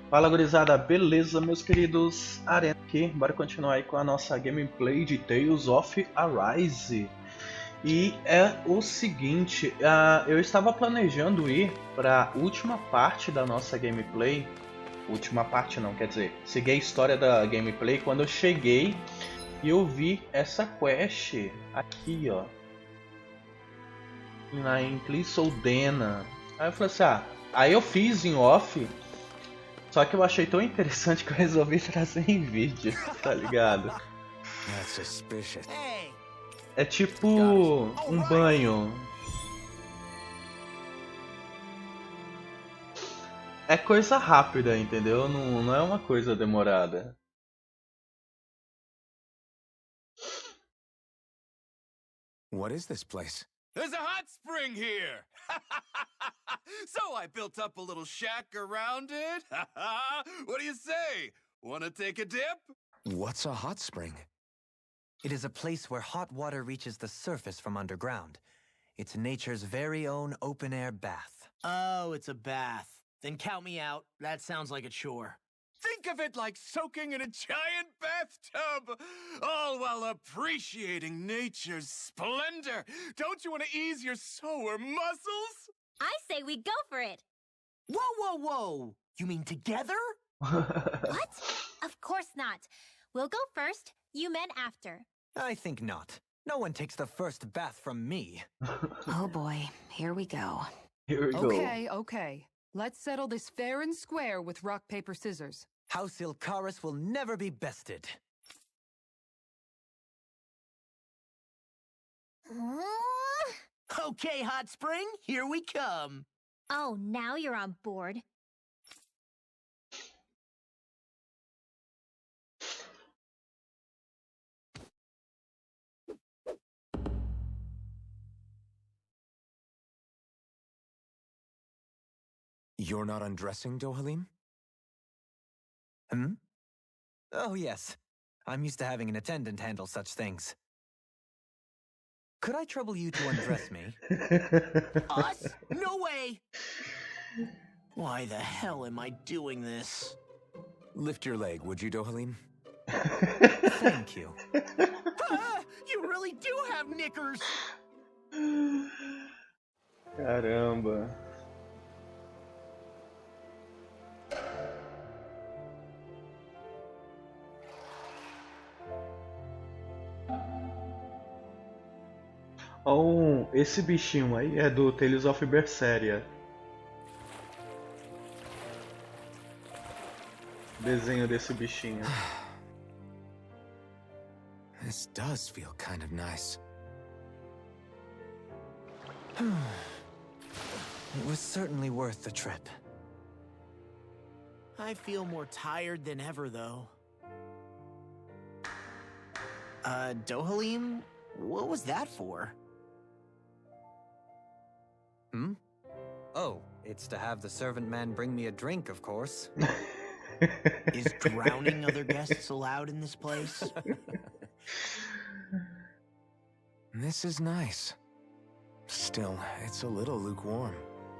Fala gurizada, beleza meus queridos? Arena aqui, bora continuar aí com a nossa gameplay de Tales of Arise. E é o seguinte, eu estava planejando ir para a última parte da nossa gameplay. Última parte não, quer dizer, seguir a história da gameplay quando eu cheguei e eu vi essa quest aqui, ó. Em Soldena. Aí eu falei assim, aí eu fiz em off. Só que eu achei tão interessante que eu resolvi trazer em vídeo, tá ligado? That's suspicious. É tipo Got it. um banho. É coisa rápida, entendeu? Não é uma coisa demorada. What is this place? There's a hot spring here! So I built up a little shack around it. What do you say? Wanna take a dip? What's a hot spring? It is a place where hot water reaches the surface from underground. It's nature's very own open-air bath. Oh, it's a bath. Then count me out. That sounds like a chore. Think of it like soaking in a giant bathtub, all while appreciating nature's splendor. Don't you want to ease your sore muscles? I say we go for it. Whoa, whoa, whoa! You mean together? What? Of course not. We'll go first, you men after. I think not. No one takes the first bath from me. Oh boy, here we go. Here we go. Okay. Let's settle this fair and square with rock, paper, scissors. House Ilkaris will never be bested. Okay, hot spring, here we come. Oh, now you're on board. You're not undressing, Dohalim? Hmm? Oh, yes. I'm used to having an attendant handle such things. Could I trouble you to undress me? Us? No way! Why the hell am I doing this? Lift your leg, would you, Dohalim? Thank you. You really do have knickers! Caramba. Oh, esse bichinho aí é do Tales of Berseria. Desenho desse bichinho. This does feel kind of nice. It was certainly worth the trip. I feel more tired than ever, though. Dohalim? What was that for? Hmm? Oh, it's to have the servant man bring me a drink, of course. Is drowning other guests allowed in this place? This is nice. Still, it's a little lukewarm.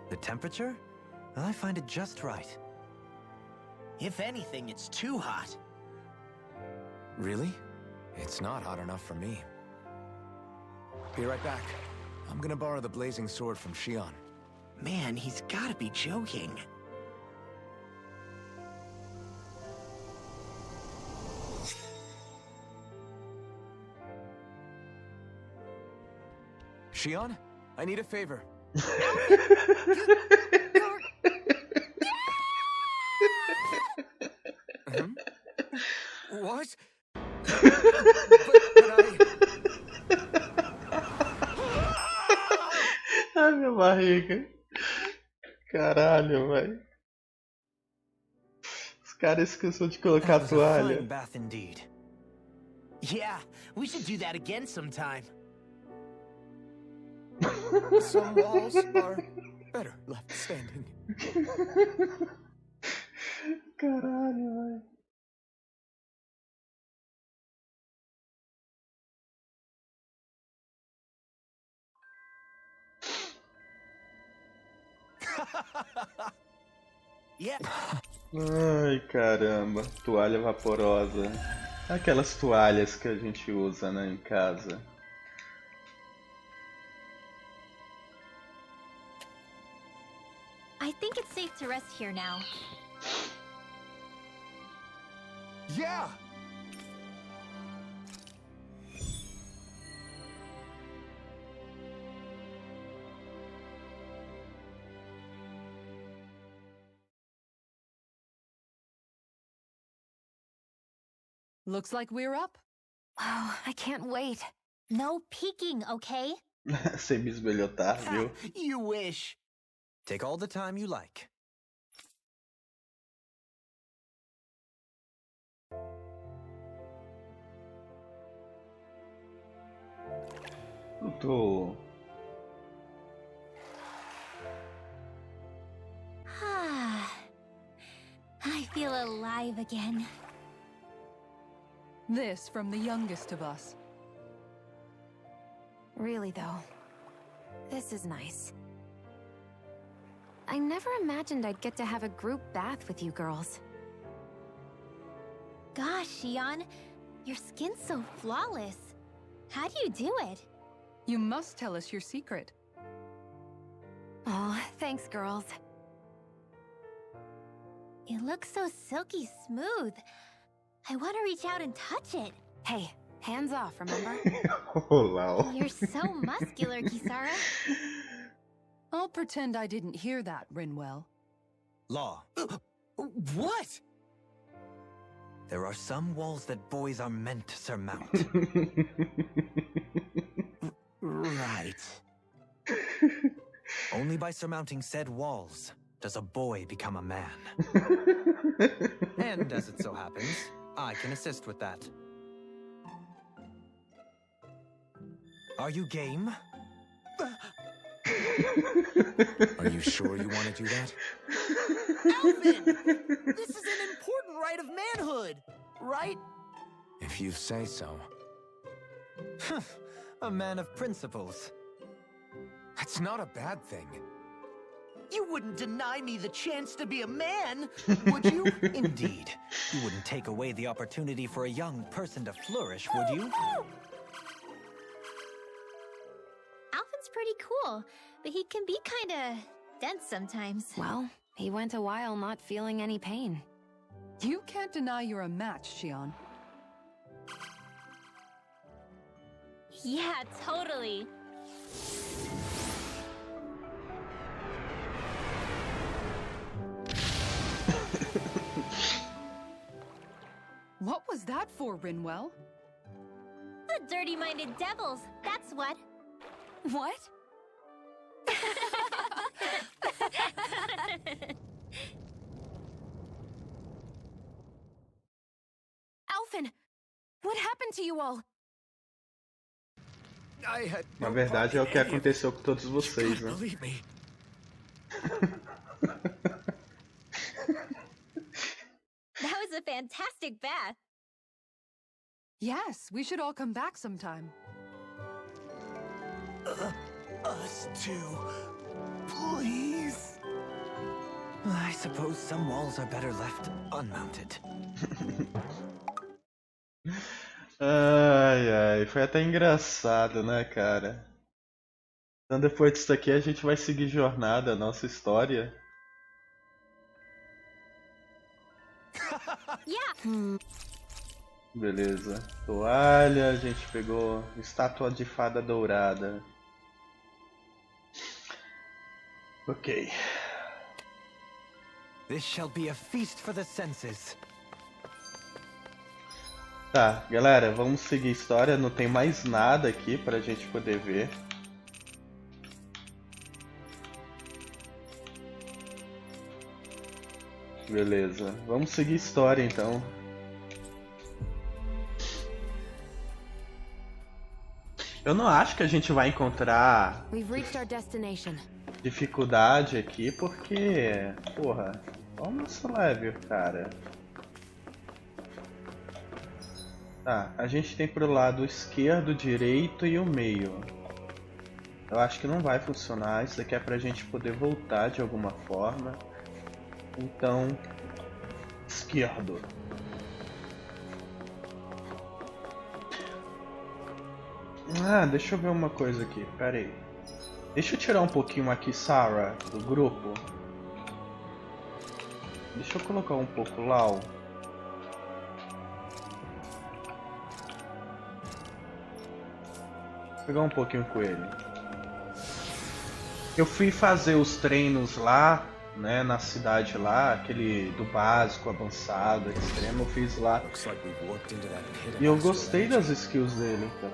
The temperature? I find it just right. If anything, it's too hot. Really? It's not hot enough for me. Be right back. I'm gonna borrow the blazing sword from Shion. Man, he's gotta be joking. Shion, I need a favor. Hmm? What? but Ai, minha barriga. Caralho, velho. Os caras esqueceram de colocar a That was a fine toalha. bath indeed. Yeah, we should do that again sometime. Some walls are better left standing. Caralho, velho. Yeah. Ai, caramba. Toalha vaporosa. Aquelas toalhas que a gente usa, né, em casa. I think it's safe to rest here now. Yeah! Looks like we're up. Oh, I can't wait. No peeking, okay? Sem me esbelhotar, viu? You wish. Take all the time you like. Eu tô... I feel alive again. This from the youngest of us. Really, though, this is nice. I never imagined I'd get to have a group bath with you girls. Gosh, Xion, your skin's so flawless. How do you do it? You must tell us your secret. Oh, thanks, girls. It looks so silky smooth. I want to reach out and touch it. Hey, hands off, remember? Olá. You're so muscular, Kisara. I'll pretend I didn't hear that, Rinwell. Law. What? There are some walls that boys are meant to surmount. Right. Only by surmounting said walls does a boy become a man. And as it so happens, I can assist with that. Are you game? Are you sure you want to do that? Alvin! This is an important rite of manhood, right? If you say so. A man of principles. That's not a bad thing. You wouldn't deny me the chance to be a man, would you? Indeed. You wouldn't take away the opportunity for a young person to flourish, would you? Alvin's pretty cool, but he can be kinda dense sometimes. Well, he went a while not feeling any pain. You can't deny you're a match, Xion. Yeah, totally. What was that for, Rinwell? The dirty-minded devils, that's what. What? Alvin! What happened to you all? I had Na no verdade é o part que in any of it. aconteceu com todos vocês, né? Believe me. That was a fantastic bath. Yes, we should all come back sometime. Us too. Please. I suppose some walls are better left unmounted. Ai, ai, foi até engraçado, né, cara? Então depois disso aqui a gente vai seguir jornada, a nossa história. Yeah. Beleza. Toalha, a gente pegou estátua de fada dourada. Ok. This shall be a feast for the senses. Tá, galera, vamos seguir a história. Não tem mais nada aqui pra gente poder ver. Beleza, vamos seguir a história então. Eu não acho que a gente vai encontrar We've reached our destination. dificuldade aqui porque, porra, olha o nosso level, cara. Tá, a gente tem pro lado esquerdo, direito e o meio. Eu acho que não vai funcionar, isso daqui é pra gente poder voltar de alguma forma. Então, esquerdo. Ah, deixa eu ver uma coisa aqui, pera aí. Deixa eu tirar um pouquinho aqui Sarah do grupo. Deixa eu colocar um pouco Lau. Vou pegar um pouquinho com ele. Eu fui fazer os treinos lá, né, na cidade lá, aquele do básico, avançado, extremo, eu fiz lá. E eu gostei das skills dele, então.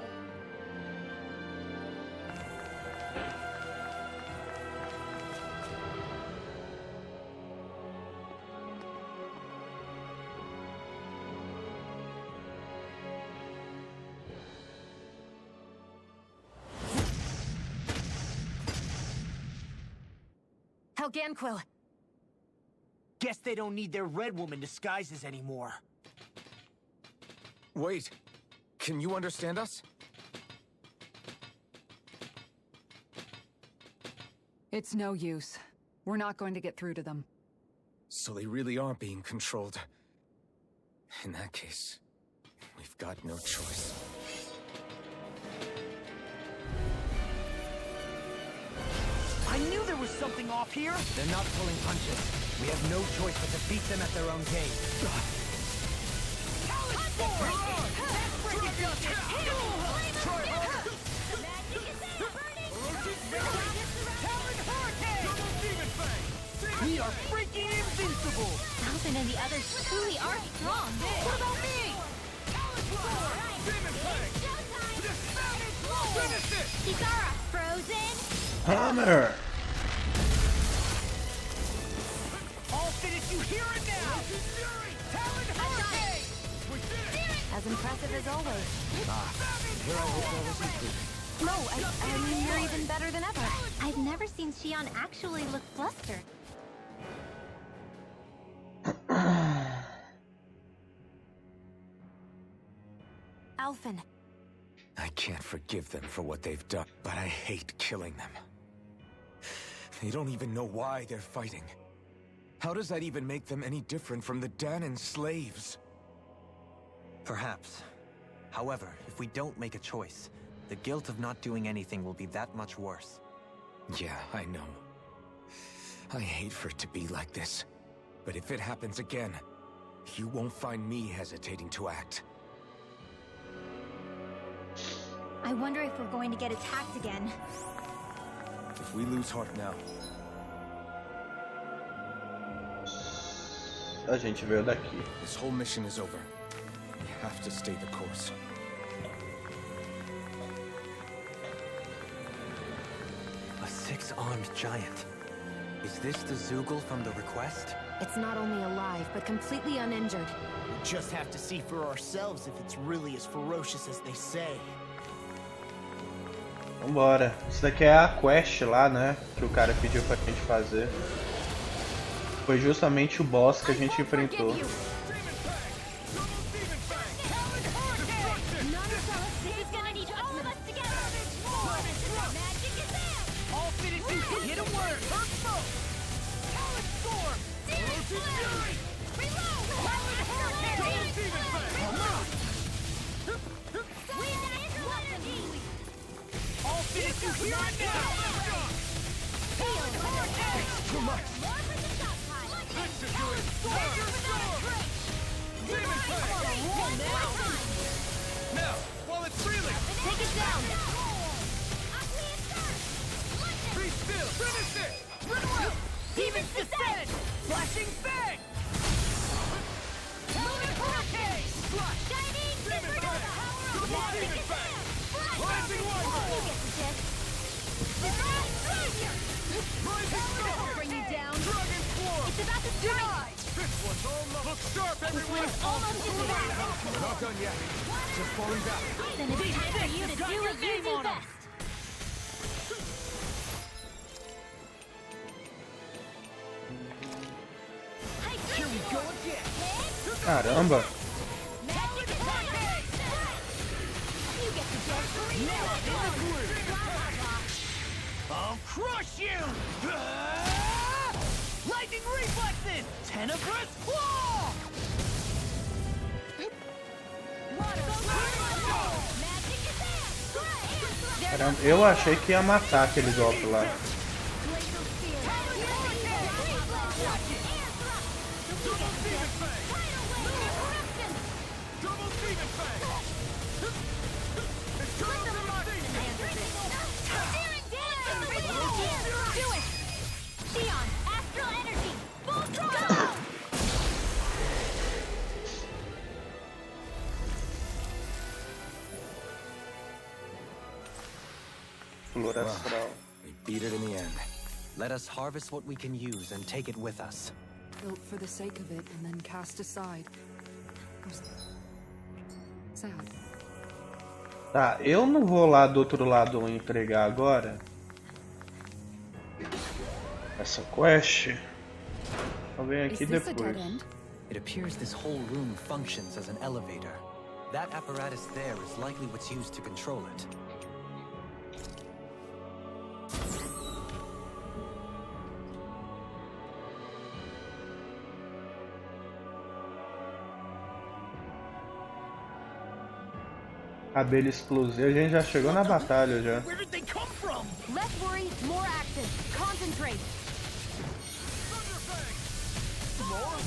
Helganquio. Guess they don't need their Red Woman disguises anymore. Wait, can you understand us? It's no use. We're not going to get through to them. So they really are being controlled. In that case, we've got no choice. I knew there was something off here! They're not pulling punches. We have no choice but to beat them at their own game. We are freaking invincible! Alvin and the others truly are strong. What about me? Kisara, frozen. Hammer! I'll finish you here and now! Talon Hurricane! As impressive as always. Here I hope all this is good. No, I mean, you're even better than ever. I've never seen Shion actually look flustered. Alphen. I can't forgive them for what they've done, but I hate killing them. They don't even know why they're fighting. How does that even make them any different from the Danon slaves? Perhaps. However, if we don't make a choice, the guilt of not doing anything will be that much worse. Yeah, I know. I hate for it to be like this. But if it happens again, you won't find me hesitating to act. I wonder if we're going to get attacked again. If we lose heart now, A gente veio daqui. this whole mission is over. We have to stay the course. A six-armed giant. Is this the Zoogle from the request? It's not only alive, but completely uninjured. We just have to see for ourselves if it's really as ferocious as they say. Vambora. Isso daqui é a quest lá, né? Que o cara pediu pra gente fazer. Foi justamente o boss que a gente enfrentou. Now, while it's reeling, Take it down. be still. Finish it. Demons descend! Flashing bang! Lunar hurricane! Shining Demon super bang. Demon bang. Rising You one. get the gist. Bring you down. Dragon swarm. It's about to strike. This one's all look sharp, everyone. Almost in the back. We're not done yet. Just falling back. Then it's time for you to do what you do best. Here we go again! Caramba! I'll crush you! Lightning reflexes! Tenebrous Claw! Caramba, eu achei que ia matar aquele golpe lá. Flor astral. We beat it in the end. Let us harvest what we can use and take it with us. Built for the sake of it and then cast aside. Sad. Tá, eu não vou lá do outro lado entregar agora essa quest. Eu venho aqui depois. It appears this whole room functions as an elevator. That apparatus there is likely what's used to control it. Abelha explosiva, a gente já chegou na batalha já. Where did they come from? Less worry, more action. Concentrate.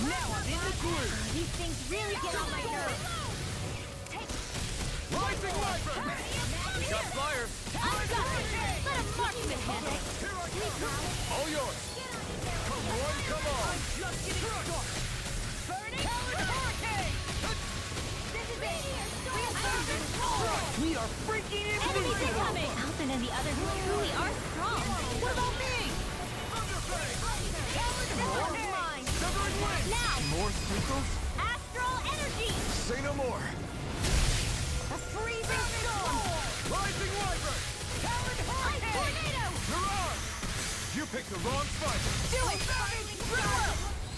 Now I'm in the groove. These things really get on my nerves. Rising Wyvern! We got flyers! I've got it. Let a marksman handle it. All yours! Come on, come on! Just getting started. Burning Hurricane! This is it. We are freaking in Enemies incoming! Alvin and the others truly are strong. What about me? This one's mine. Severing Wings! Now, More sprinkles? astral energy. Say no more! A freezing storm. Rising Wyvern! Ice tornado. Mirage! You picked the wrong fight! Do it.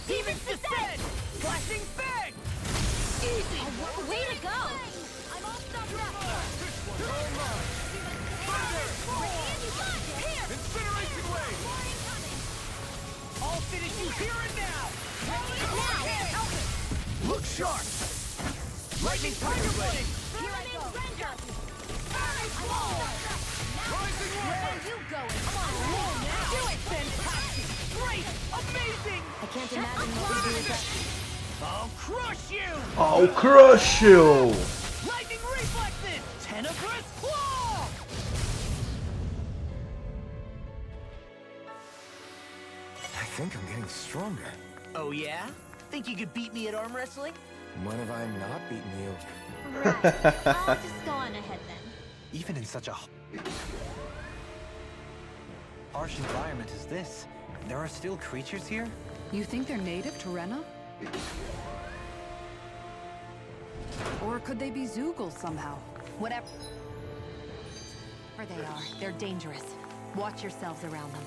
Demons descend! Flashing Fang! Easy! Way to go. I'm all stuck up. All mine! Here. Incineration Wave! I'll finish you here and now! Now. Look sharp! Lightning Tiger Blade! Here I go. Rising Where Wyvern! are you going? Come on, roll now! Do it! Fantastic! Great! Amazing! I can't imagine what we do without. I'll crush you! I'll crush you! Lightning Reflexes! Tenebrous Claw! I think I'm getting stronger. Oh yeah? Think you could beat me at arm wrestling? When have I not beaten you? Right. I'll just go on ahead then. Even in such a harsh environment as this, there are still creatures here? You think they're native to Rena? Or could they be Zoogle somehow? Whatever. Where they are, they're dangerous. Watch yourselves around them.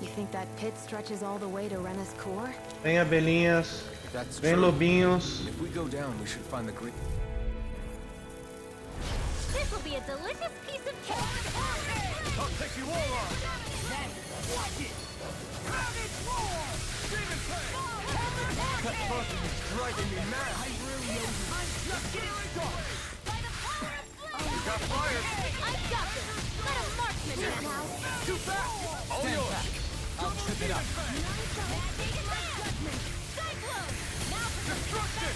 You think that pit stretches all the way to Rena's core? Vem abelhinhas, That's vem true. lobinhos. If we go down, we should find the green. This will be a delicious piece of cake. I'll take you all on! Watch it! Carnage Roar! Demon Fang! That buzzing is driving me mad. I'm just getting started! We got flyers! I've got this. Let a marksman handle. Too fast! All yours! I'll trip it up. Cyclone. Now for Destruction!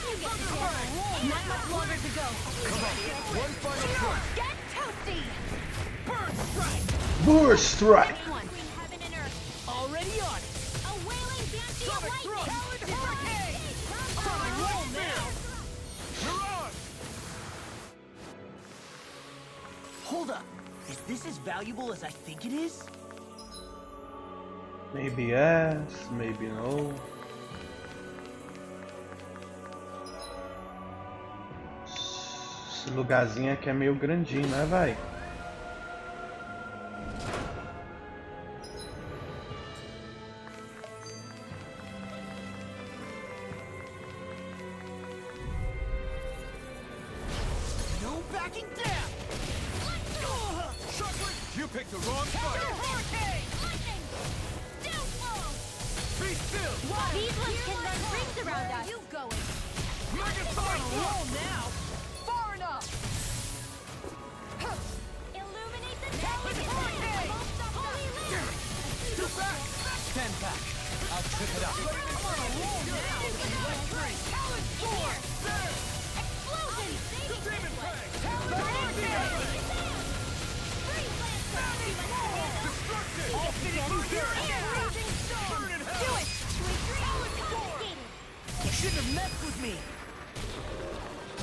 you get together. Not much longer to go. Come on, one final push! Get toasty! Burn Strike! Burst strike! Between heaven and earth. Already on it! A wailing banshee of Sonic lightning. Thrust! Talon Hurricane! Sonic Roll now! Mirage! Hold up! Is this as valuable as I think it is? Maybe yes, maybe no. Esse lugarzinho aqui é meio grandinho, né, vai? No backing down! You picked the wrong fight! Hurricane! Lightning. Downfall. Beast These ones can run rings around us. You going? Roll now! Far enough! Illuminate the Helganquio! Holy Land! Stand back. I'll trip it up. You shouldn't have messed with me!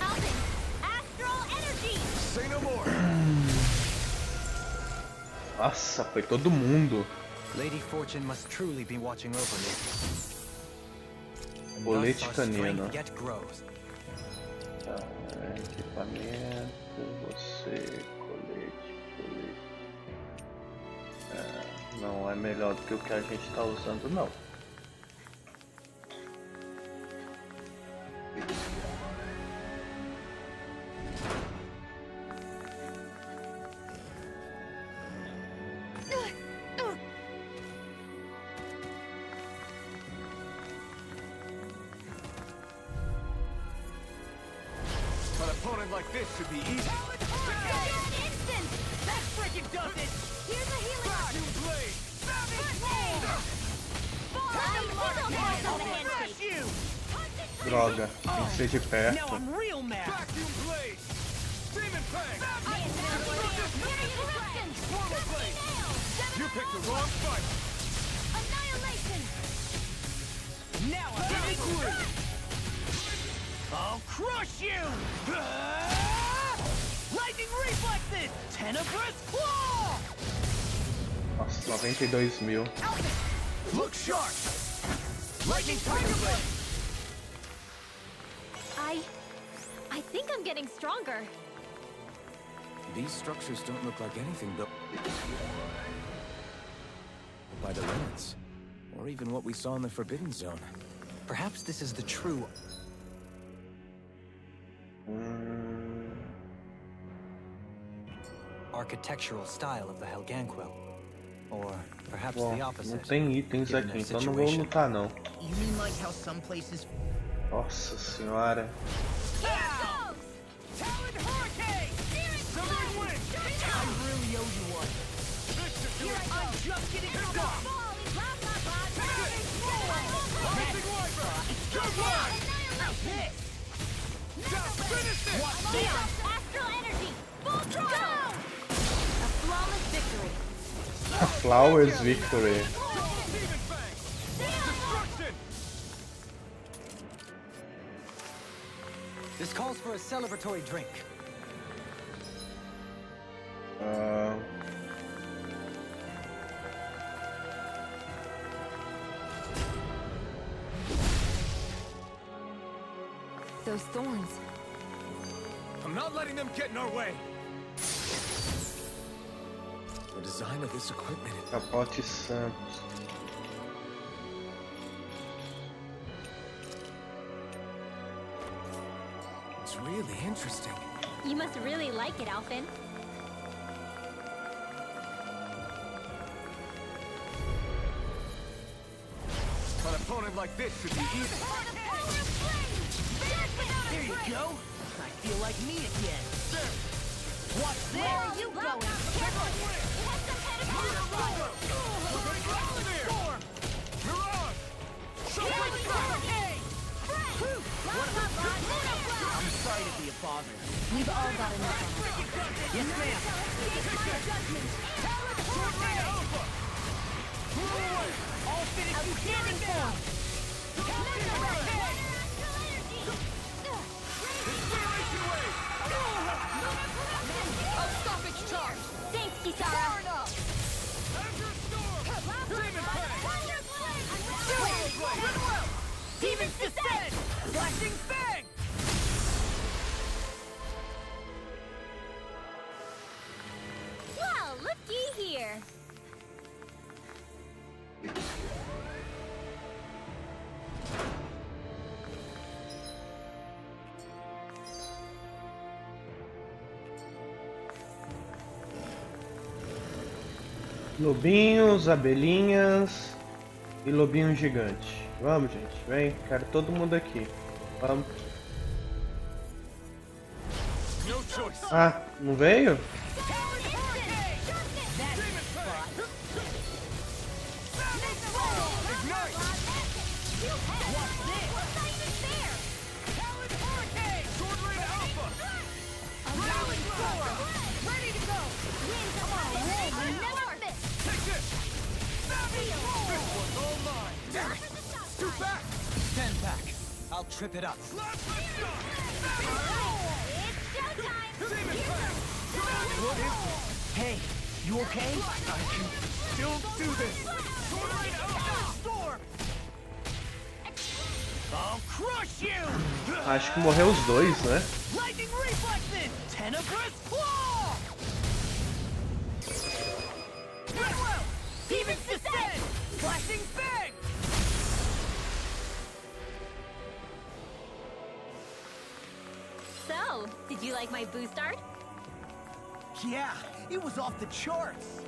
Alvin, astral energy! Say no more! Nossa, foi todo mundo. Lady Fortune must truly be watching over me. And Colete thus our canino. strength yet grows. Tá, equipamento, você, colete. Não é melhor do que o que a gente tá usando, não. An opponent like this should be easy. Instant! That freaking does it! Here's a healing arc! Vacuum blade! Crush you! Droga, tem que ser de Now perto. I'm real mad! Vacuum blade! Demon fang! Swallow blade! You picked the wrong fight! Annihilation! Now I'm getting through! I'll crush you! Lightning reflexes! Tenebrous claw! Nossa, 92.000. Look sharp! Lightning tiger blade! I think I'm getting stronger. These structures don't look like anything built by the limits, or even what we saw in the Forbidden Zone. Perhaps this is the true architectural style of the Helganquio. Or perhaps Bom, the não opposite. tem itens given aqui, their então não vou situation. lutar não. You mean like how some places... Nossa senhora. Talon Hurricane! Southern Wind! I really owe you one. I'm just getting started! Watch this! Astral energy! Full throttle! A flawless victory! Flowers Victory. This calls for a celebratory drink. Those thorns. I'm not letting them get in our way! The design of this equipment is Capote Santos. it's really interesting. You must really like it, Alvin. An opponent like this should be easy. There you go! I feel like me again. Watch this! Where are you going? Careful! It has some kind of power! I'm sorry to be a bother. We've all got enough of it. Yes, ma'am. I'll finish you standing form! A stoppage charge! Thanks, Far Kisara! enough! Demons descend! Flashing fang! Well, looky here! Lobinhos, abelhinhas. e lobinho gigante. Vamos, gente. Vem. Quero todo mundo aqui. Vamos. Ah, não veio? Stand back. I'll trip it up. Hey, you okay? I can still do this. I'll crush you! Acho que morreu os dois, né? Lightning reflexes! Tenebrous claw! Well, Demon's descent! Flashing fang! So, did you like my boost art? Yeah, it was off the charts.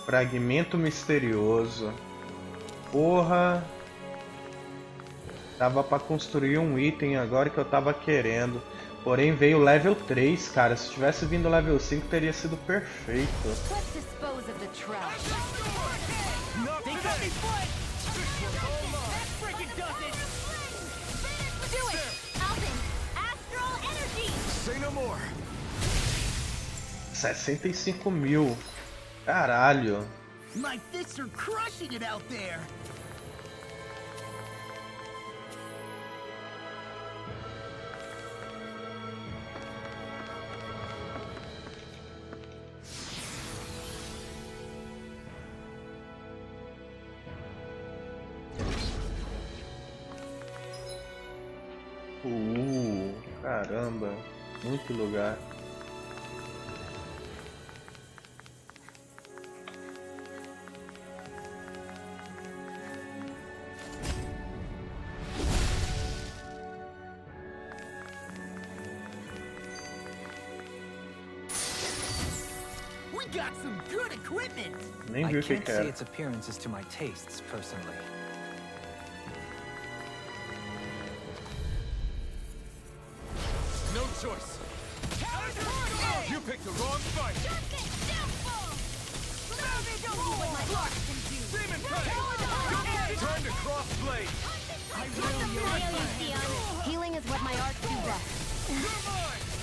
Fragmento misterioso. Porra. Tava pra construir um item agora que eu tava querendo. Porém veio level 3, cara. Se tivesse vindo level 5 teria sido perfeito. Let's dispose of the trash. They got me foot! That freaking does it! Do it! Alvin! Astral energy! Say no more. 65 mil. Caralho. My fists are crushing it out there! Caramba. Muito lugar. We got some good equipment! Nem I vi o que can't que say era. its appearance is to my tastes, personally. No choice. You picked the wrong fight. Demon Prey! Turn to cross blade. I really Healing is what my arts do best.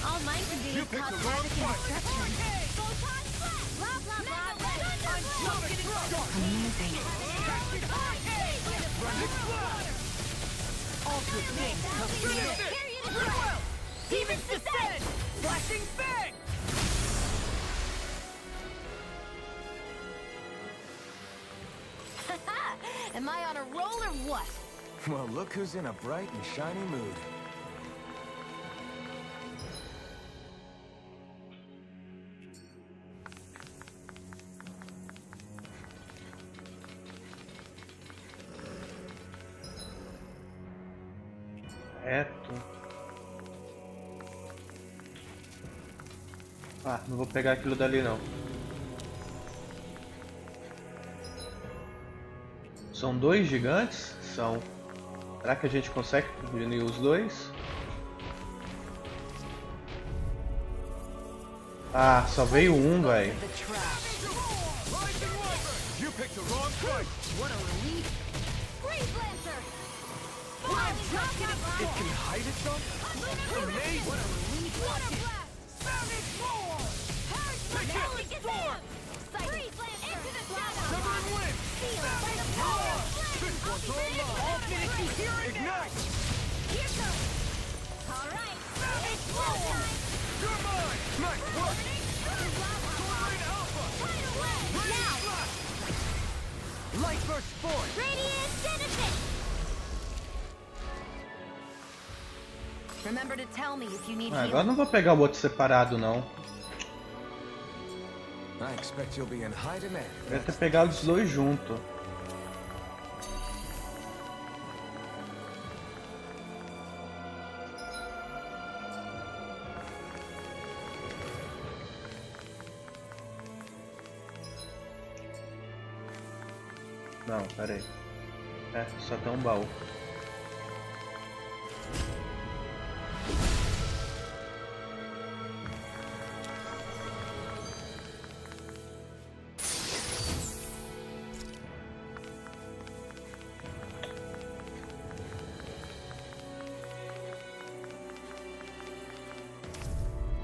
All mine can do You is picked cause the wrong havoc and fight. destruction. Blah, blah, blah. Amazing. Ultra things come through this! Demon's descent! Flashing fang! Am I on a roll or what? Well, look who's in a bright and shiny mood. Reto. Ah, não vou pegar aquilo dali não. São dois gigantes? São. Será que a gente consegue unir os dois? Ah, só veio um, velho. The trash. You picked the wrong fight. What a relief! Freeze Lancer! It can hide itself? Amazing! What a relief! Water Blast! Savage roar! Freeze Lancer! Into the shadow! Severing wind! Feel it by the power! This one's all mine! I'll finish you here and now! Ignite! Here goes! Alright! It's blow time! You're mine! Nice work! Right Alpha! away! Now! Light burst forth! Radiant Genesis! Remember to tell me if you need Ah, agora healing. não vou pegar o outro separado, não. I expect you'll be in high demand. Eu ia ter pegado os dois juntos. Não, pera aí. É, só tem um baú.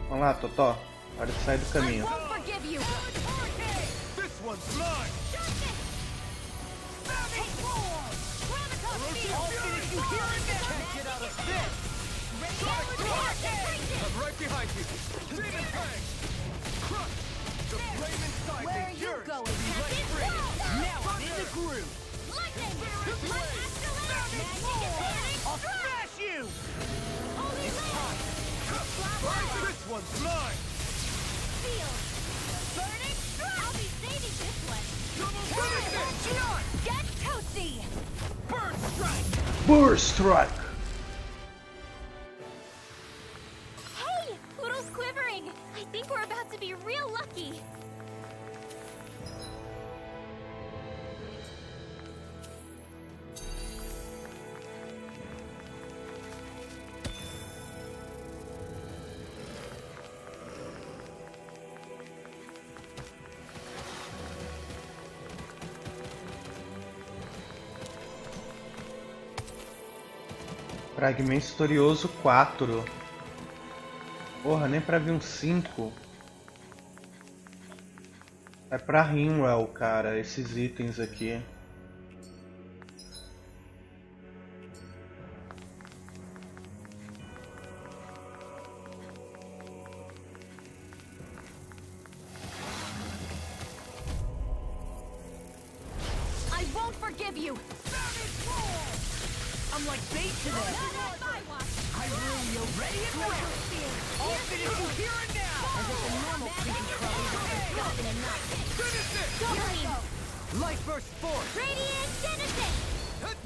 Vamos lá, Totó. Hora de sair do caminho. Won't forgive you. This one's mine! I'll finish you here and now. Can't get out of this. I'm right behind you! Demon Fang! Crush! The flame inside Where are is you yours! going? Now I'm in the groove. I'll smash you. This one's mine! I'll be saving this one. Get toasty. Bird strike! Burst Strike! Hey! Poodle's quivering! I think we're about to be real lucky. Fragmento Historioso 4. Porra, nem pra vir um 5. É pra Rimwell, cara, esses itens aqui. I won't forgive you. I'm like bait to them. I really am ready and ready. I'll finish you here and now. As if the normal creepy crawlies aren't skeleton enough. Light burst force! Radiant Genesis!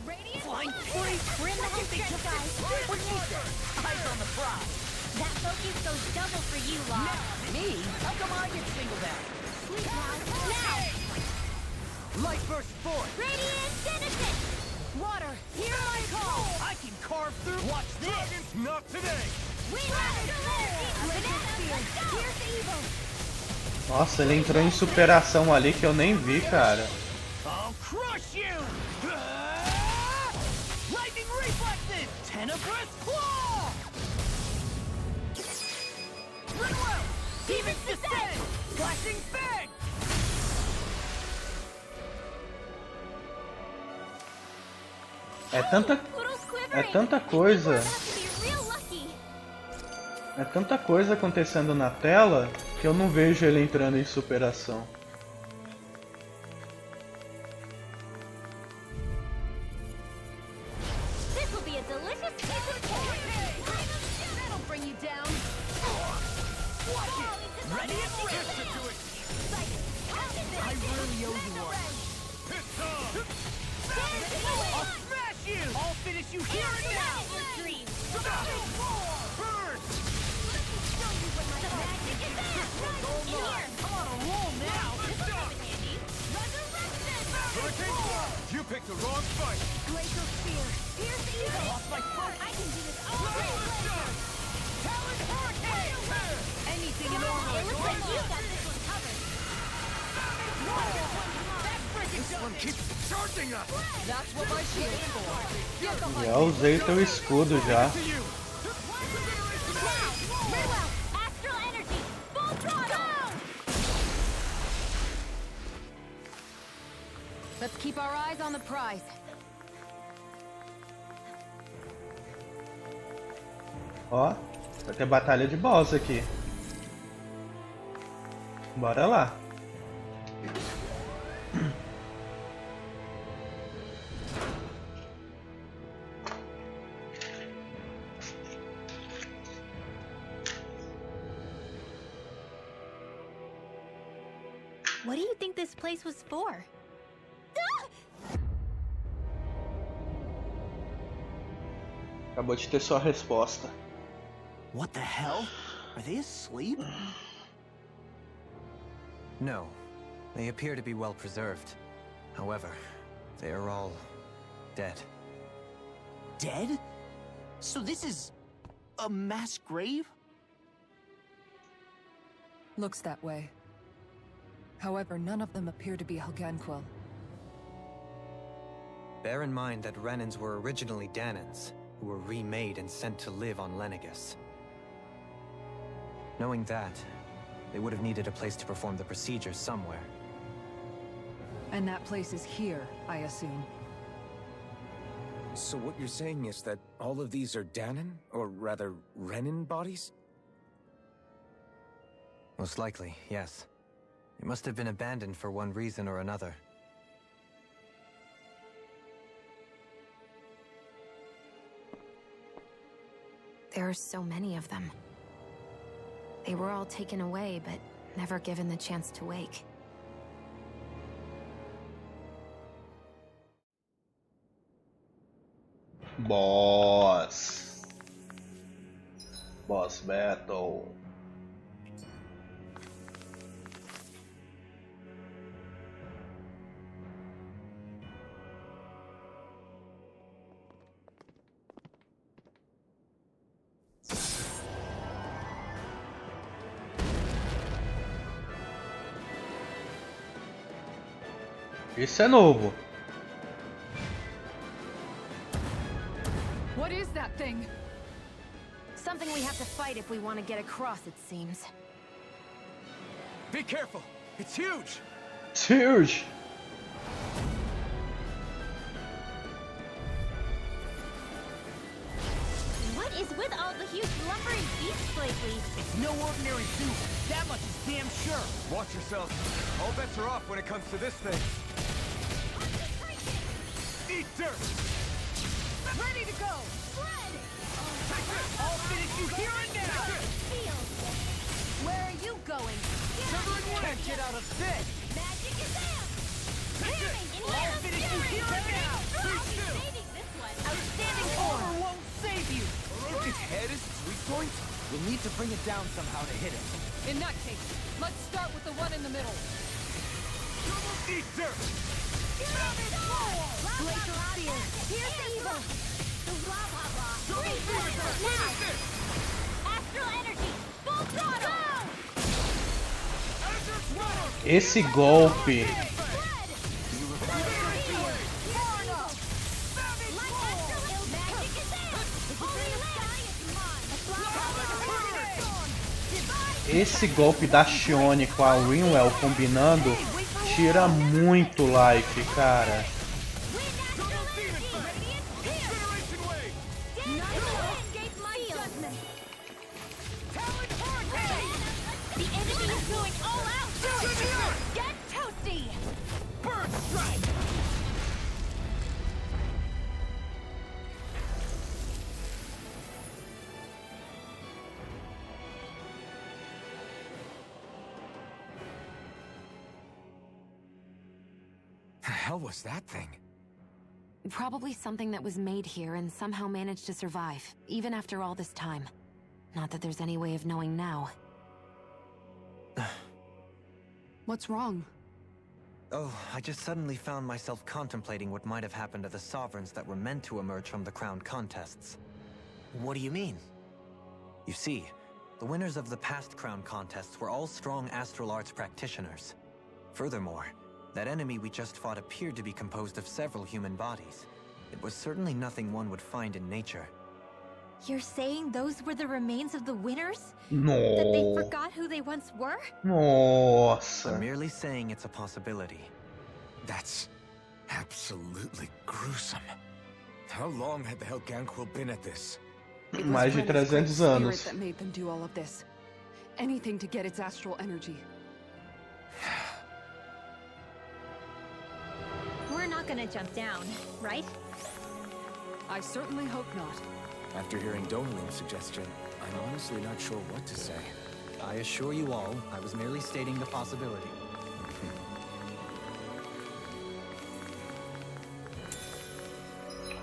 Radiant flying free. We're in the home stretch, guys. What she said. Eyes on the prize. That focus goes double for you, Law. Now, me? How come I get singled out? Sweet Now! Light burst force! Radiant Genesis! Water, hear my call. I can carve through. Watch this. Dragons, not today! We have Here's the evil! Nossa, ele entrou em superação ali que eu nem vi, cara. I'll crush you. Lightning reflexes. Tenebrous claw. Ringwell. Demon's descent. Flashing fang. É tanta Poodle's quivering! É tanta coisa. We're about to be real lucky! É tanta coisa acontecendo na tela que eu não vejo ele entrando em superação. This will be a delicious piece of cake! That'll bring you down. Watch it. Ready and ready. I really owe you one. I'll smash you. I'll finish you here and now. Dream! Burn. Here! I'm on a roll now. You picked the wrong fight! Glacial spear. Here's the evil! Lost my focus. I can do this all day! Talon hurricane. Anything in armor. It looks like you got this one covered! This one keeps charging us! That's what my shield's for. Já usei teu escudo já. To you! Farewell! Astral energy! Full throttle! Let's keep our eyes on the prize. Ó, vai ter batalha de boss aqui. Bora lá. What do you think this place was for? Acabou de ter sua resposta. What the hell? Are they asleep? No. They appear to be well preserved. However, they are all dead. Dead? So this is a mass grave? Looks that way. However, none of them appear to be Helganquil. Bear in mind that Renans were originally Danans, who were remade and sent to live on Lenegus. Knowing that, they would have needed a place to perform the procedures somewhere. And that place is here, I assume. So what you're saying is that all of these are Danan, or rather, Renan bodies? Most likely, yes. It must have been abandoned for one reason or another. There are so many of them. They were all taken away, but never given the chance to wake. Boss battle. Isso é novo. What is that thing? Something we have to fight if we want to get across, it seems. Be careful! It's huge! It's huge. What is with all the huge lumbering beasts lately? It's no ordinary zoo. That much is damn sure. Watch yourself. All bets are off when it comes to this thing. Eat dirt! Ready to go! I'll finish you here and now. Where are you going? Can't get out of this. Magic is out! I'll finish you here and now. Saving this one. Outstanding Order form! won't save you. Its head is 3 points? We'll need to bring it down somehow to hit it. In that case, let's start with the one in the middle. Eat dirt! Glacial Spear! Here's the evil! The blah blah blah! Now! Astral energy! Full throttle! Esse golpe. Esse golpe da Shione com a Rinwell combinando tira muito life, cara. The enemy is going all out! Get toasty! Bird strike! The hell was that thing? Probably something that was made here and somehow managed to survive, even after all this time. Not that there's any way of knowing now. What's wrong? Oh, I just suddenly found myself contemplating what might have happened to the sovereigns that were meant to emerge from the crown contests. What do you mean? You see, the winners of the past crown contests were all strong astral arts practitioners. Furthermore, that enemy we just fought appeared to be composed of several human bodies. It was certainly nothing one would find in nature. You're saying those were the remains of the winners? No. That they forgot who they once were? Nossa. I'm merely saying it's a possibility. That's absolutely gruesome. How long had the Helganquil been at this? It was Mais de Ren's great 300 spirit anos. that made them do all of this. Anything to get its astral energy. We're not gonna jump down, right? I certainly hope not. After hearing Donaling's suggestion, I'm honestly not sure what to say. I assure you all, I was merely stating the possibility.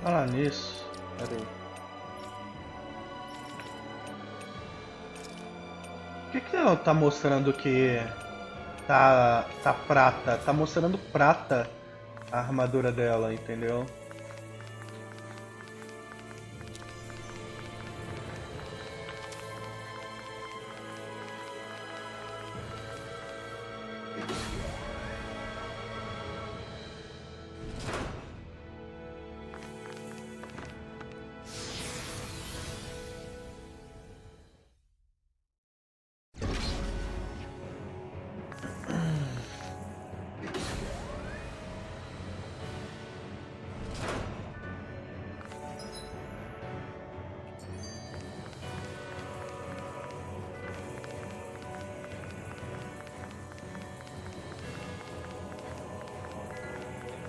Falar nisso. Pera aí. Por que ela tá mostrando que tá prata? Tá mostrando prata a armadura dela, entendeu?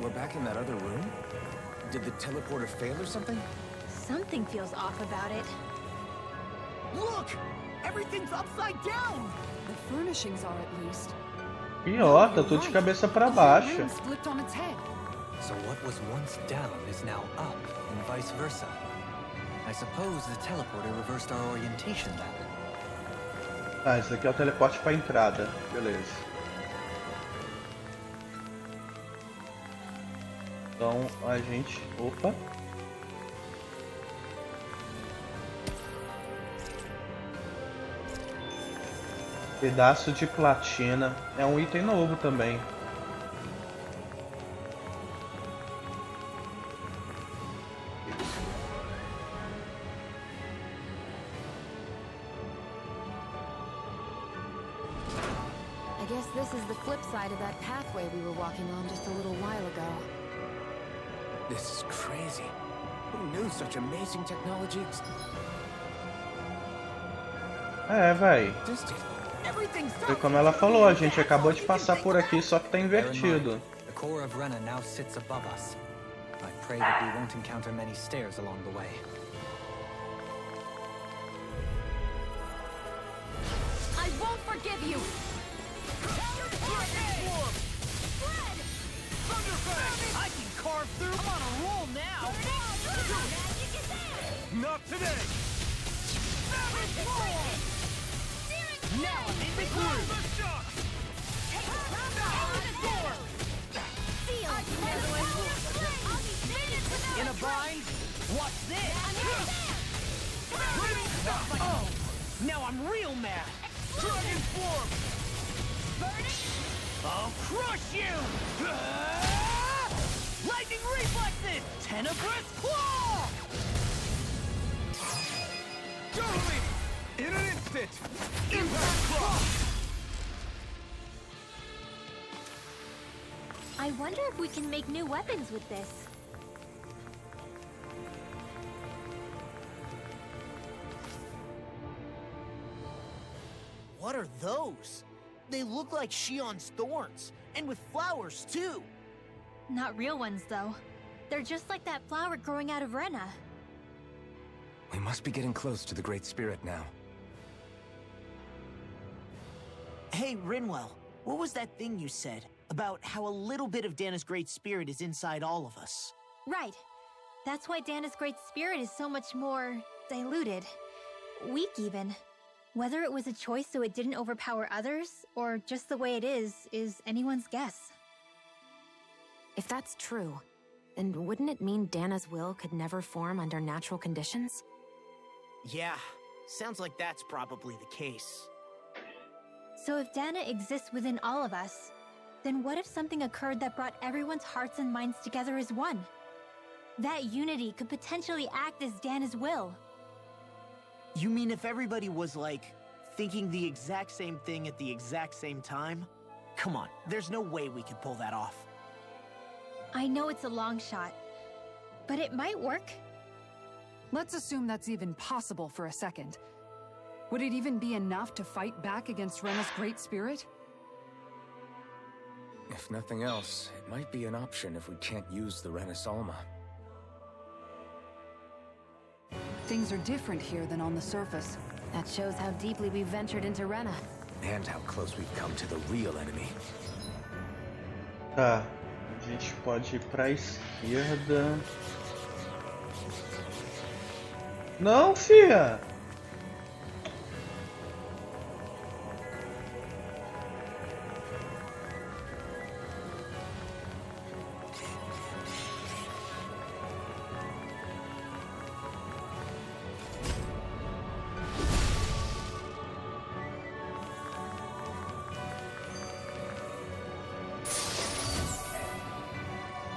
We're back in that other room? Did the teleporter fail or something? Something feels off about it. Look! Everything's upside down! The furnishings are at least. Pior, tá tudo de cabeça pra The whole baixo. room's flipped on its head. So what was once down is now up, and vice versa. I suppose the teleporter reversed our orientation then. Ah, esse daqui é o teleporte pra entrada. Beleza. Então a gente... Opa! Pedaço de platina. É um item novo também. I guess this is the flip side of that pathway we were walking on just a little while ago. This is crazy. Who knew such amazing technology É, véi. existed? Everything's Foi como ela falou, a gente acabou de passar por aqui, só que tá invertido. The core of Rena now sits above us. I pray that we won't encounter many stairs along the way. I won't forgive you! I can carve through. I'm on a roll now. Not today! Now I'm in the groove. In a bind? What's this? Oh, now I'm real mad. Dragon form! I'll crush you! Lightning reflexes! Tenebrous claw! Totally! In an instant! Impact cross! I wonder if we can make new weapons with this. What are those? They look like Shion's thorns, and with flowers too. Not real ones, though. They're just like that flower growing out of Rena. We must be getting close to the Great Spirit now. Hey, Rinwell, what was that thing you said about how a little bit of Dana's Great Spirit is inside all of us? Right. That's why Dana's Great Spirit is so much more diluted. Weak, even. Whether it was a choice so it didn't overpower others, or just the way it is anyone's guess. If that's true, then wouldn't it mean Dana's will could never form under natural conditions? Yeah, sounds like that's probably the case. So if Dana exists within all of us, then what if something occurred that brought everyone's hearts and minds together as one? That unity could potentially act as Dana's will. You mean if everybody was, like, thinking the exact same thing at the exact same time? Come on, there's no way we could pull that off. I know it's a long shot, but it might work. Let's assume that's even possible for a second. Would it even be enough to fight back against Rena's Great Spirit? If nothing else, it might be an option if we can't use the Renasalma. Things are different here than on the surface. That shows how deeply we've ventured into Rena. And how close we've come to the real enemy. Tá, a gente pode ir pra esquerda. Não, fia!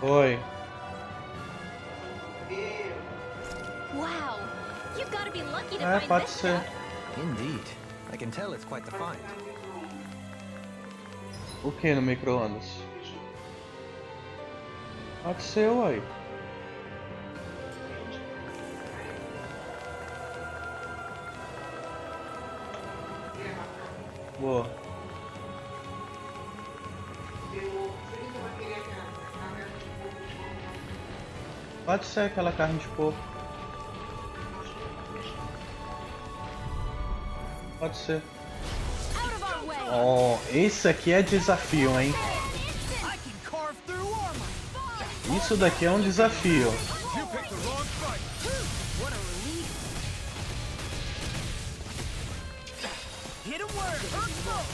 Oi. Wow, you've got to be lucky to É, find pode this ser. stuff. Indeed. I can tell it's quite the find. O que no micro-ondas? Pode ser, uai. Boa. Pode ser aquela carne de porco. Pode ser. Out of our way. Oh, esse aqui é desafio, hein? I can carve through armor. Isso daqui é um desafio. You picked the wrong fight. What a relief. Hit him where it hurts most.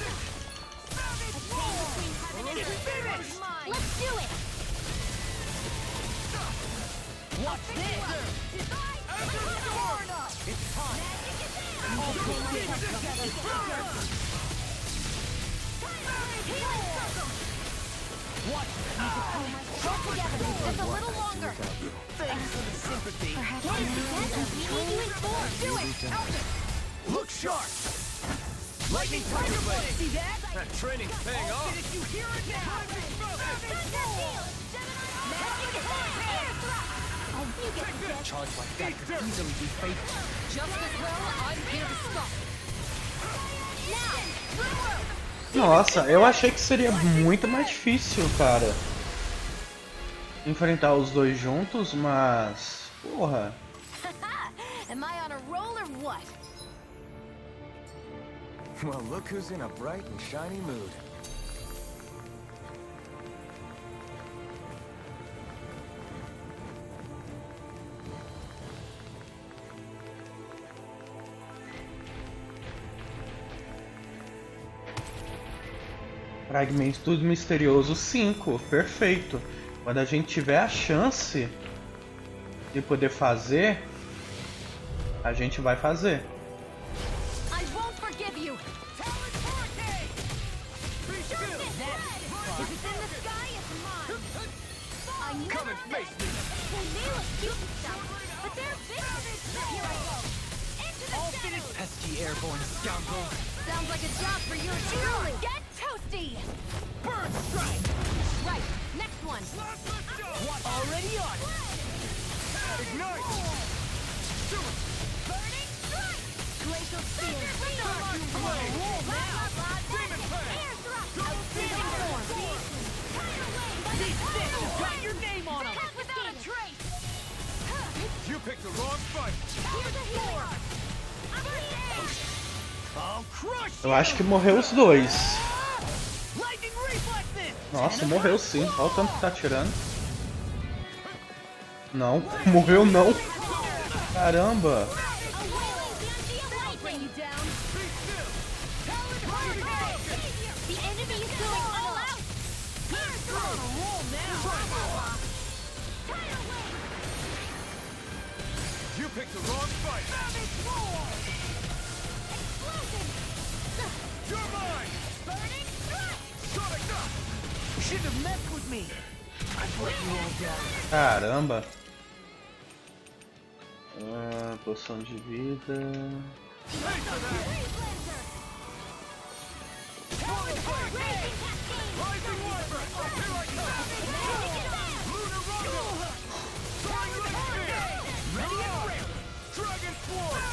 Let's do it. Watch this. It's time. I'll pull myself together. Watch this. Just a little longer. Thanks for the sympathy. Perhaps we need you informed. Do it. Look sharp. Lightning tiger blade. See that? That training's paying off. Did you hear it now? Oh, you get the best. Charge like that could easily be fatal. Just as well, I'm here to stop. Nossa, eu achei que seria muito mais difícil, cara. Enfrentar os dois juntos, mas... Porra. Am I on a roll or what? Well, look who's in a bright and shiny mood. Fragmento misterioso 5, perfeito. Quando a gente tiver a chance de poder fazer, a gente vai fazer. I won't forgive you. If it's in the sky, it's mine. I know Come and face me. They may look cute and stuff, but they're vicious. Here I go. Into the shadows. Pesky airborne scoundrel. Sounds like a job for your Truly, get toasty. Bird strike. Right, next one. What? Already on it. Ignite. Burning strike. Glacial spear. Come on, roll now. Demon Pass. Air thrust. Outstanding form. These fish have got your name on them. Cut without a trace. You picked the wrong fight. Here's a healer. I'll crush Eu acho que morreu os dois. lightning reflexes. Nossa, morreu sim. Olha o tanto que tá tirando. Não, morreu não. Caramba. Bring you down. The enemy is going all out. We're on a roll now. You picked the wrong fight. You're mine. Burning strike. Sonic Duck. Shouldn't have messed with me. I brought you all down. Caramba. Poção de vida. Rising Wyvern. Here I come. Lunar Rondo. Soaring Lightning. Ready and ready. Dragon Swarm.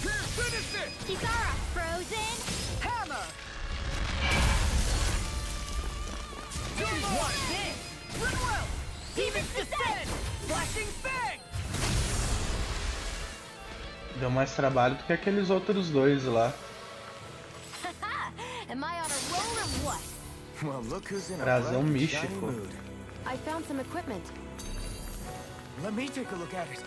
Here, finish it. Kisara, frozen. Hammer. Watch this. Rinwell. Demons descend. Flashing Fang. Deu mais trabalho do que aqueles outros dois lá. Am I on a roll or what? Well, look who's in a Brasão bright and shiny místico. mood. I found some equipment. Let me take a look at it.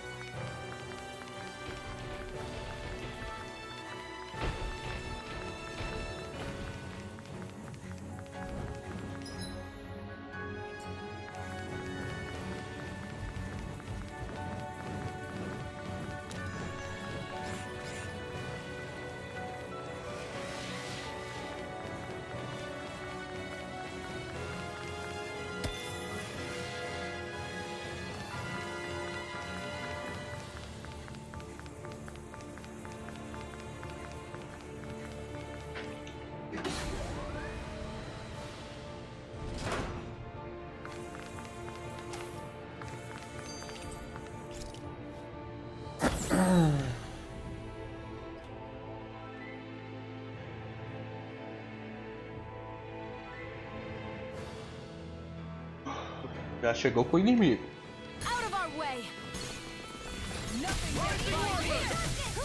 Já chegou com o inimigo. Out of our way! Nothing there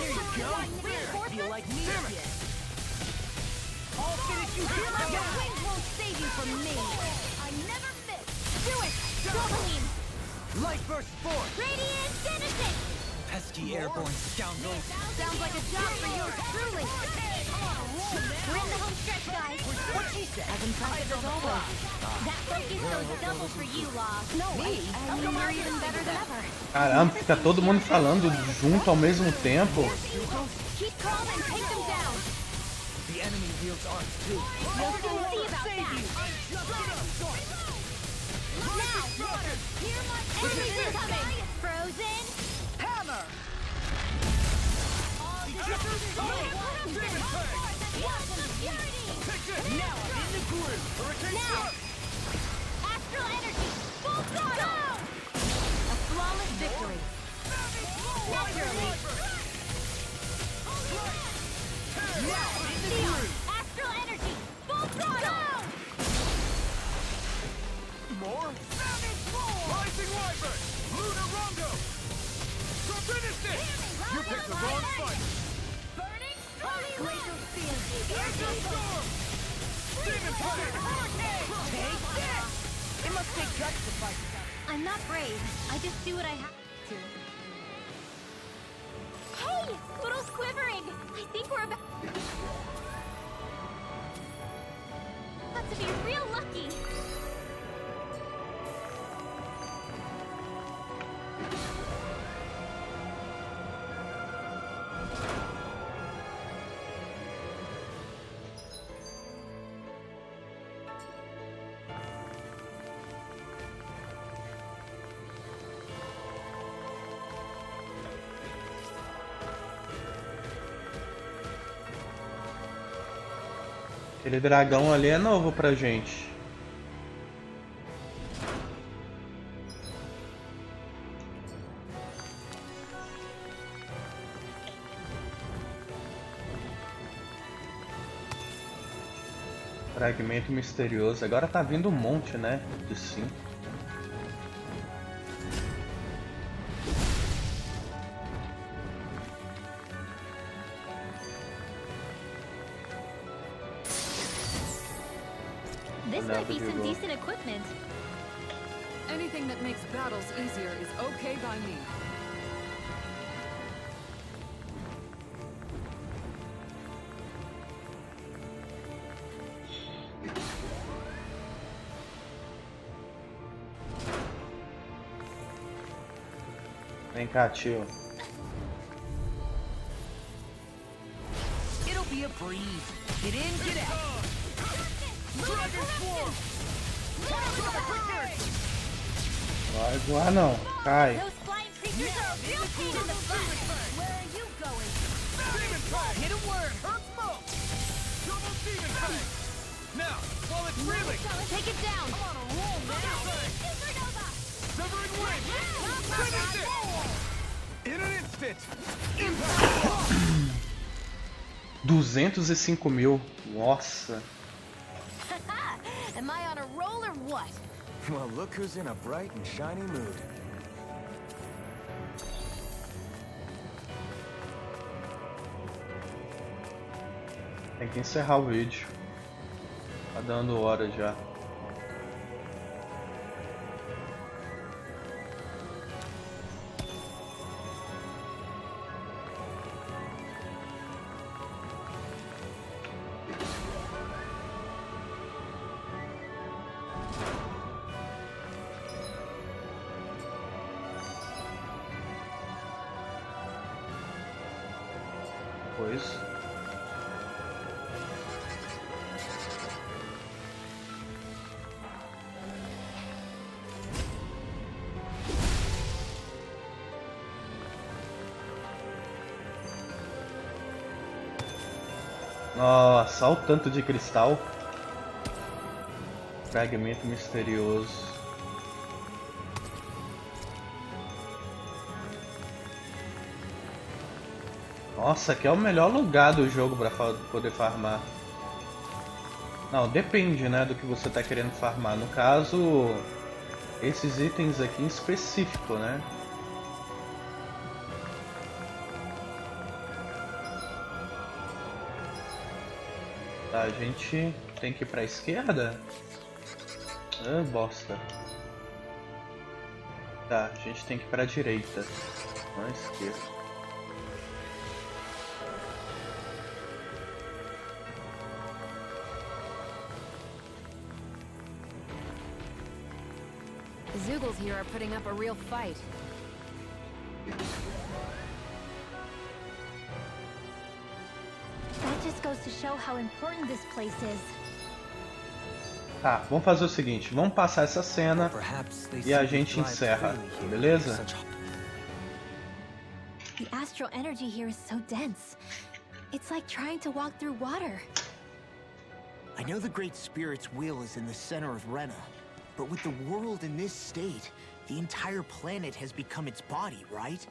you go! Feel like me again! I'll finish you here again! Your wings won't save you from me! I never miss! Do it! Double beam! Light burst forth! Radiant finish it! Pesky airborne scoundrels! Sounds like a job for yours truly! We're in the home stretch, guys! What she said? As impressive as always. That focus goes double for you, Law. No, I mean, you're even better than ever. Caramba, fica todo mundo falando junto ao mesmo tempo. Keep calm and take them down. The enemy wields arms too. We'll soon see about that. Now, enemies incoming. Frozen. Hammer! Now I'm in the groove. Now, astral energy, full throttle. A flawless victory. Naturally. Now I'm in the groove. Astral energy, full throttle. More? Rising Wyvern! Lunar Rondo! So finish this! You picked the wrong fight! Burning glacial steel. Glacial Storm! Demon Blade! Take this! It must take guts to fight. I'm not brave. I just do what I have to. Hey! Little's quivering! I think we're about... Got to be real lucky! Aquele dragão ali é novo pra gente. Fragmento misterioso. Agora tá vindo um monte, né? De 5. This might be some decent equipment. Anything that makes battles easier is okay by me. Vem cá, tio. It'll be a breeze. Get in, get out. Dragon Swarm! Vai voar não. Cai. Those flying creatures are a real pain in the butt! Where are you going? Demon Blade! Hit a word, hurt smoke. Double Demon Blade! Now, while it's reeling! Take it down! I'm on a roll now! Supernova! Severing Wind! Finish it! In an instant! Impact! 205 mil. Nossa. Am I on a roll or what? Well, look who's in a bright and shiny mood. Tem que encerrar o vídeo. Tá dando hora já. Pois. Nossa, olha o tanto de cristal. Fragmento misterioso. Nossa, aqui é o melhor lugar do jogo para poder farmar. Não, depende, né, do que você tá querendo farmar. No caso, esses itens aqui em específico, né? Tá, a gente tem que ir pra esquerda? Ah, bosta. Tá, a gente tem que ir pra direita. Não à esquerda. The Zoogles here are putting up a real fight. That just goes to show how important this place is. Tá, vamos fazer o seguinte, vamos passar essa cena e a gente encerra, beleza? The astral energy here is so dense. It's like trying to walk through water. I know the Great Spirit's will is in the center of Rena, but with the world in this state, the entire planet has become its body, right?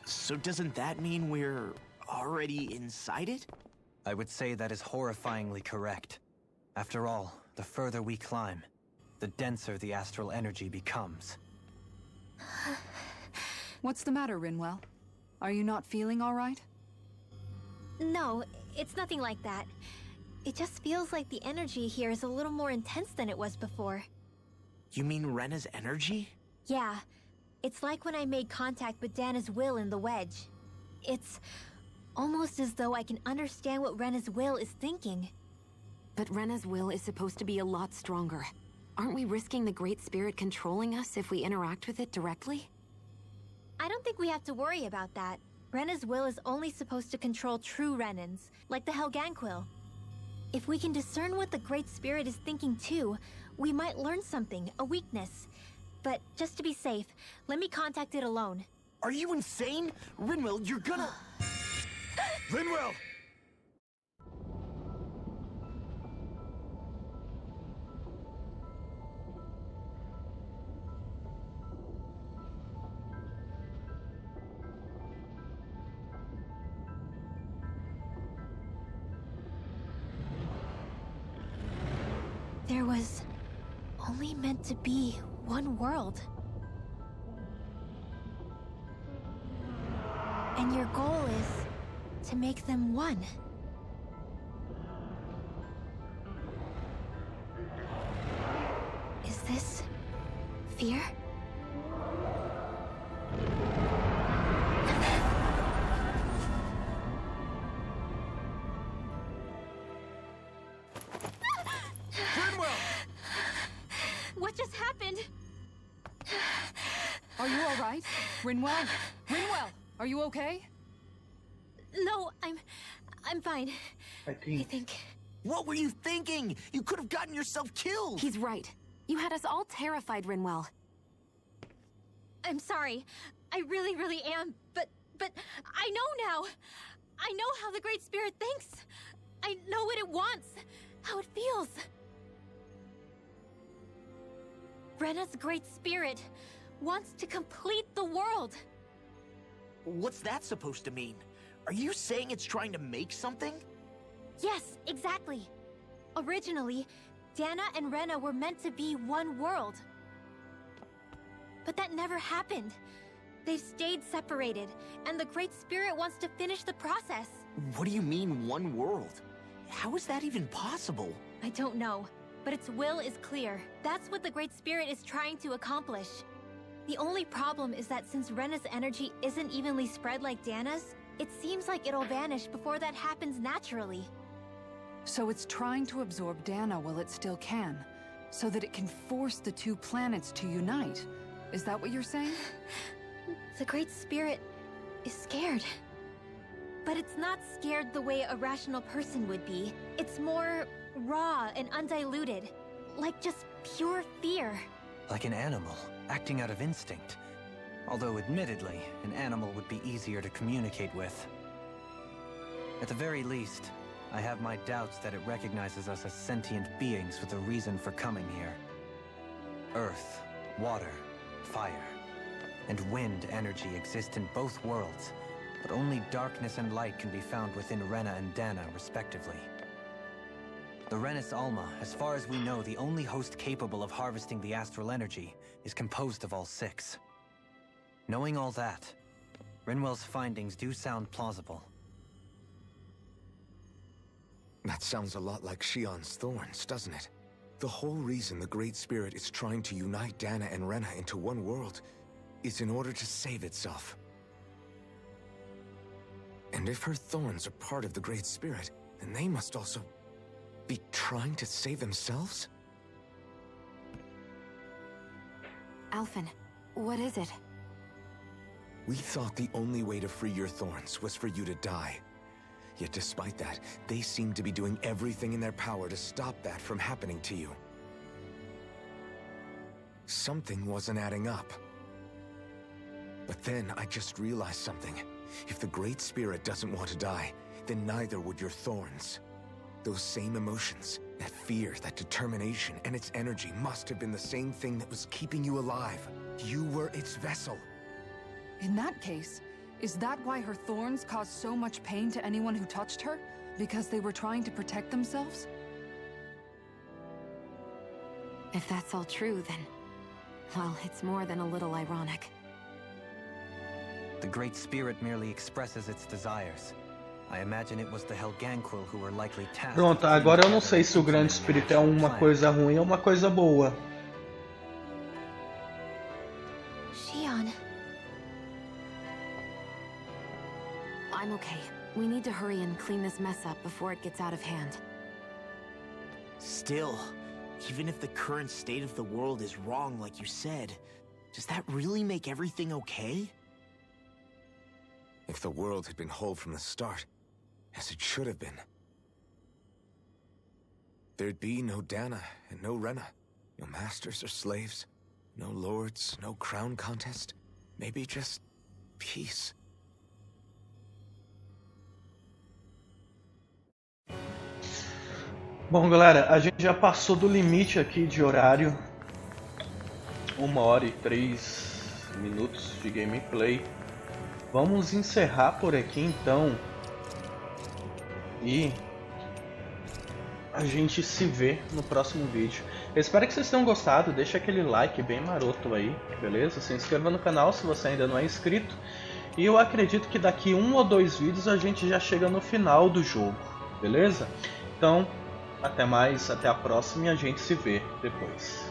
So doesn't that mean we're already inside it? I would say that is horrifyingly correct. After all, the further we climb, the denser the astral energy becomes. What's the matter, Rinwell? Are you not feeling all right? No, it's nothing like that. It just feels like the energy here is a little more intense than it was before. You mean Rena's energy? Yeah. It's like when I made contact with Dana's will in the wedge. It's almost as though I can understand what Rena's will is thinking. But Rena's will is supposed to be a lot stronger. Aren't we risking the Great Spirit controlling us if we interact with it directly? I don't think we have to worry about that. Rena's will is only supposed to control true Renans, like the Helganquio. If we can discern what the Great Spirit is thinking too, we might learn something, a weakness. But just to be safe, let me contact it alone. Are you insane? Rinwell, you're gonna... Linwell! There was only meant to be one world. And your goal is to make them one. Is this fear? What just happened? Are you all right? Rinwell? Rinwell, are you okay? No, I'm fine. I think. What were you thinking? You could have gotten yourself killed! He's right. You had us all terrified, Rinwell. I'm sorry. I really, really am. But I know now. I know how the Great Spirit thinks. I know what it wants. How it feels. Rena's Great Spirit wants to complete the world. What's that supposed to mean? Are you saying it's trying to make something? Yes, exactly. Originally, Dana and Rena were meant to be one world. But that never happened. They've stayed separated, and the Great Spirit wants to finish the process. What do you mean, one world? How is that even possible? I don't know. but its will is clear. That's what the Great Spirit is trying to accomplish. The only problem is that since Rena's energy isn't evenly spread like Dana's, it seems like it'll vanish before that happens naturally. So it's trying to absorb Dana while it still can, so that it can force the two planets to unite. Is that what you're saying? The Great Spirit is scared. But it's not scared the way a rational person would be. It's more raw and undiluted. Like just pure fear. Like an animal, acting out of instinct. Although admittedly, an animal would be easier to communicate with. At the very least, I have my doubts that it recognizes us as sentient beings with a reason for coming here. Earth, water, fire, and wind energy exist in both worlds, but only darkness and light can be found within Rena and Dana, respectively. The Renis Alma, as far as we know, the only host capable of harvesting the astral energy, is composed of all six. Knowing all that, Rinwell's findings do sound plausible. That sounds a lot like Shion's thorns, doesn't it? The whole reason the Great Spirit is trying to unite Dana and Rena into one world is in order to save itself. And if her thorns are part of the Great Spirit, then they must also be trying to save themselves? Alphen, what is it? We thought the only way to free your thorns was for you to die. Yet despite that, they seem to be doing everything in their power to stop that from happening to you. Something wasn't adding up. But then I just realized something. If the Great Spirit doesn't want to die, then neither would your thorns. Those same emotions, that fear, that determination, and its energy must have been the same thing that was keeping you alive. You were its vessel. In that case, is that why her thorns caused so much pain to anyone who touched her? Because they were trying to protect themselves? If that's all true, then... well, it's more than a little ironic. The Great Spirit merely expresses its desires. I imagine it was the Helganquio who were likely tasked. Pronto, agora eu não sei se o Grande Espírito é uma coisa ruim ou uma coisa boa. Shion. I'm okay. We need to hurry and clean this mess up before it gets out of hand. Still, even if the current state of the world is wrong like you said, does that really make everything okay? If the world had been whole from the start, as it should have been, there'd be no Dana and no Rena, no masters or slaves, no lords, no crown contest, maybe just peace. Bom, galera, a gente já passou do limite aqui de horário. 1h03 de gameplay. Vamos encerrar por aqui então. E a gente se vê no próximo vídeo. Eu espero que vocês tenham gostado. Deixa aquele like bem maroto aí, beleza? Se inscreva no canal se você ainda não é inscrito. E eu acredito que daqui 1 ou 2 vídeos a gente já chega no final do jogo, beleza? Então, até mais, até a próxima e a gente se vê depois.